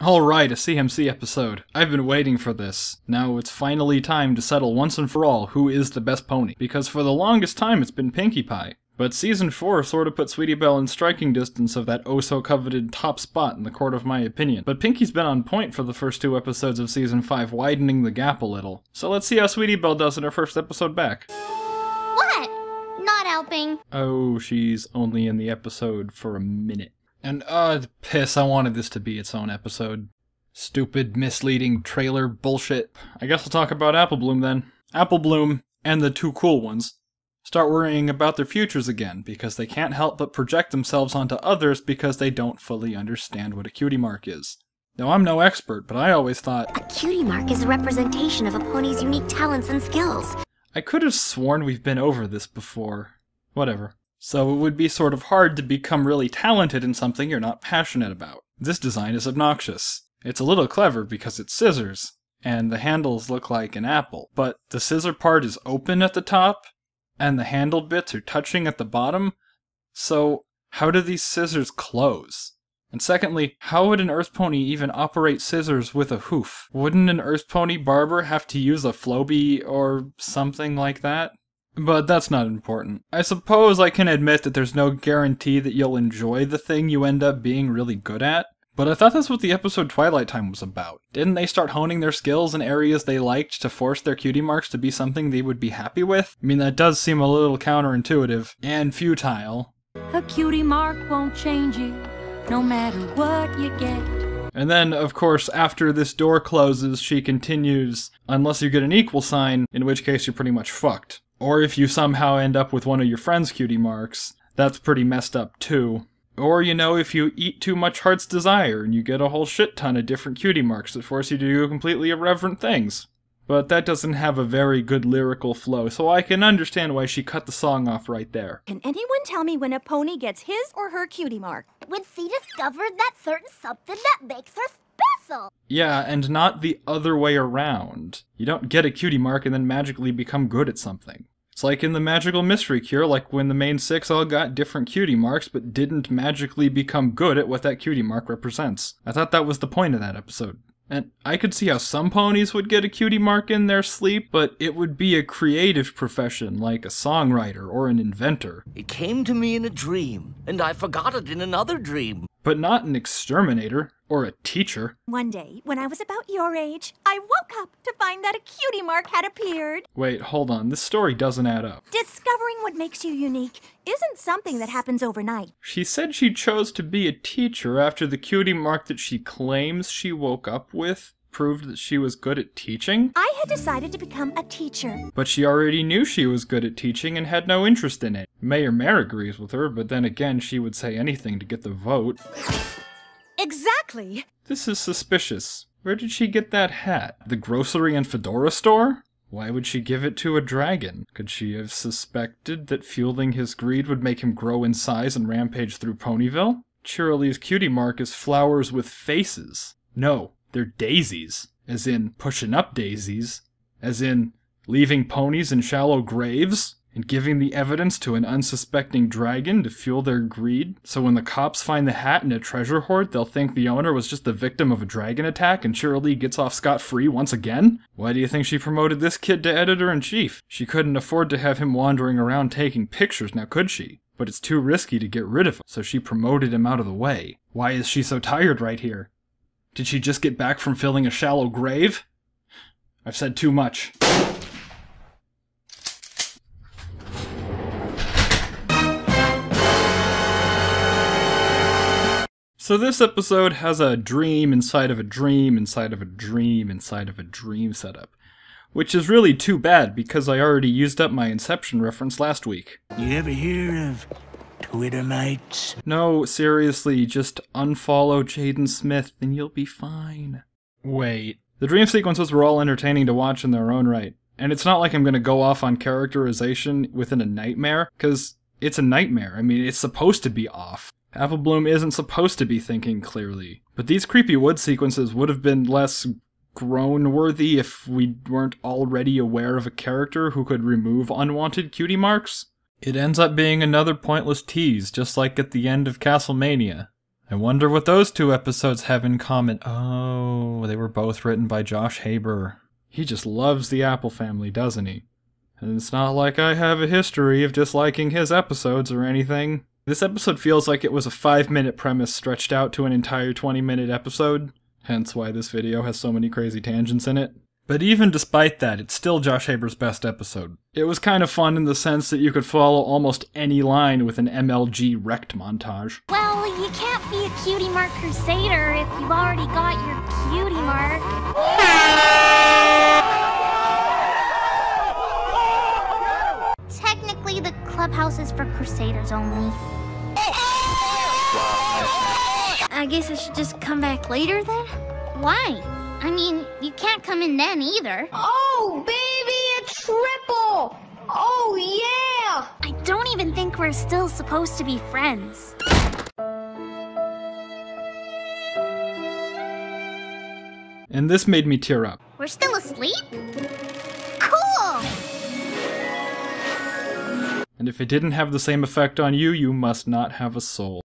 Alright, a CMC episode. I've been waiting for this. Now it's finally time to settle once and for all who is the best pony, because for the longest time it's been Pinkie Pie. But Season 4 sort of put Sweetie Belle in striking distance of that oh-so-coveted top spot in the court of my opinion. But Pinkie's been on point for the first 2 episodes of Season 5, widening the gap a little. So let's see how Sweetie Belle does in her first episode back. What? Not helping. Oh, she's only in the episode for a minute. And piss, I wanted this to be its own episode. Stupid, misleading trailer bullshit. I guess I'll talk about Apple Bloom then. Apple Bloom, and the 2 cool ones, start worrying about their futures again, because they can't help but project themselves onto others because they don't fully understand what a cutie mark is. Now, I'm no expert, but I always thought, a cutie mark is a representation of a pony's unique talents and skills. I could have sworn we've been over this before. Whatever. So it would be sort of hard to become really talented in something you're not passionate about. This design is obnoxious. It's a little clever because it's scissors, and the handles look like an apple, but the scissor part is open at the top, and the handle bits are touching at the bottom, so how do these scissors close? And secondly, how would an Earth Pony even operate scissors with a hoof? Wouldn't an Earth Pony barber have to use a Flowbee or something like that? But that's not important. I suppose I can admit that there's no guarantee that you'll enjoy the thing you end up being really good at. But I thought that's what the episode Twilight Time was about. Didn't they start honing their skills in areas they liked to force their cutie marks to be something they would be happy with? I mean, that does seem a little counterintuitive and futile. A cutie mark won't change you, no matter what you get. And then, of course, after this door closes, she continues, unless you get an equal sign, in which case you're pretty much fucked. Or if you somehow end up with one of your friend's cutie marks, that's pretty messed up too. Or, you know, if you eat too much Heart's Desire and you get a whole shit ton of different cutie marks that force you to do completely irreverent things. But that doesn't have a very good lyrical flow, so I can understand why she cut the song off right there. Can anyone tell me when a pony gets his or her cutie mark? When she discovered that certain something that makes her special. Yeah, and not the other way around. You don't get a cutie mark and then magically become good at something. It's like in the Magical Mystery Cure, like when the main 6 all got different cutie marks but didn't magically become good at what that cutie mark represents. I thought that was the point of that episode. And I could see how some ponies would get a cutie mark in their sleep, but it would be a creative profession, like a songwriter or an inventor. It came to me in a dream, and I forgot it in another dream. But not an exterminator, or a teacher. One day, when I was about your age, I woke up to find that a cutie mark had appeared. Wait, hold on, this story doesn't add up. Discovering what makes you unique isn't something that happens overnight. She said she chose to be a teacher after the cutie mark that she claims she woke up with proved that she was good at teaching? I had decided to become a teacher. But she already knew she was good at teaching and had no interest in it. Mayor Mare agrees with her, but then again she would say anything to get the vote. Exactly. This is suspicious. Where did she get that hat? The grocery and fedora store? Why would she give it to a dragon? Could she have suspected that fueling his greed would make him grow in size and rampage through Ponyville? Cheerilee's cutie mark is flowers with faces. No, they're daisies. As in pushing up daisies. As in leaving ponies in shallow graves. And giving the evidence to an unsuspecting dragon to fuel their greed, so when the cops find the hat in a treasure hoard, they'll think the owner was just the victim of a dragon attack and Cheerilee gets off scot-free once again? Why do you think she promoted this kid to editor-in-chief? She couldn't afford to have him wandering around taking pictures, now could she? But it's too risky to get rid of him, so she promoted him out of the way. Why is she so tired right here? Did she just get back from filling a shallow grave? I've said too much. So this episode has a dream inside of a dream inside of a dream inside of a dream setup. Which is really too bad because I already used up my Inception reference last week. You ever hear of Twitter mates? No, seriously, just unfollow Jaden Smith and you'll be fine. Wait. The dream sequences were all entertaining to watch in their own right. And it's not like I'm gonna go off on characterization within a nightmare, because it's a nightmare. I mean, it's supposed to be off. Apple Bloom isn't supposed to be thinking clearly. But these creepy wood sequences would have been less groan-worthy if we weren't already aware of a character who could remove unwanted cutie marks. It ends up being another pointless tease, just like at the end of Castlemania. I wonder what those two episodes have in common. Oh, they were both written by Josh Haber. He just loves the Apple family, doesn't he? And it's not like I have a history of disliking his episodes or anything. This episode feels like it was a 5-minute premise stretched out to an entire 20-minute episode, hence why this video has so many crazy tangents in it. But even despite that, it's still Josh Haber's best episode. It was kind of fun in the sense that you could follow almost any line with an MLG wrecked montage. Well, you can't be a cutie mark crusader if you've already got your cutie mark. Technically, the clubhouse is for crusaders only. I guess I should just come back later then? Why? I mean, you can't come in then either. Oh, baby, a triple! Oh, yeah! I don't even think we're still supposed to be friends. And this made me tear up. We're still asleep? Cool! And if it didn't have the same effect on you, you must not have a soul.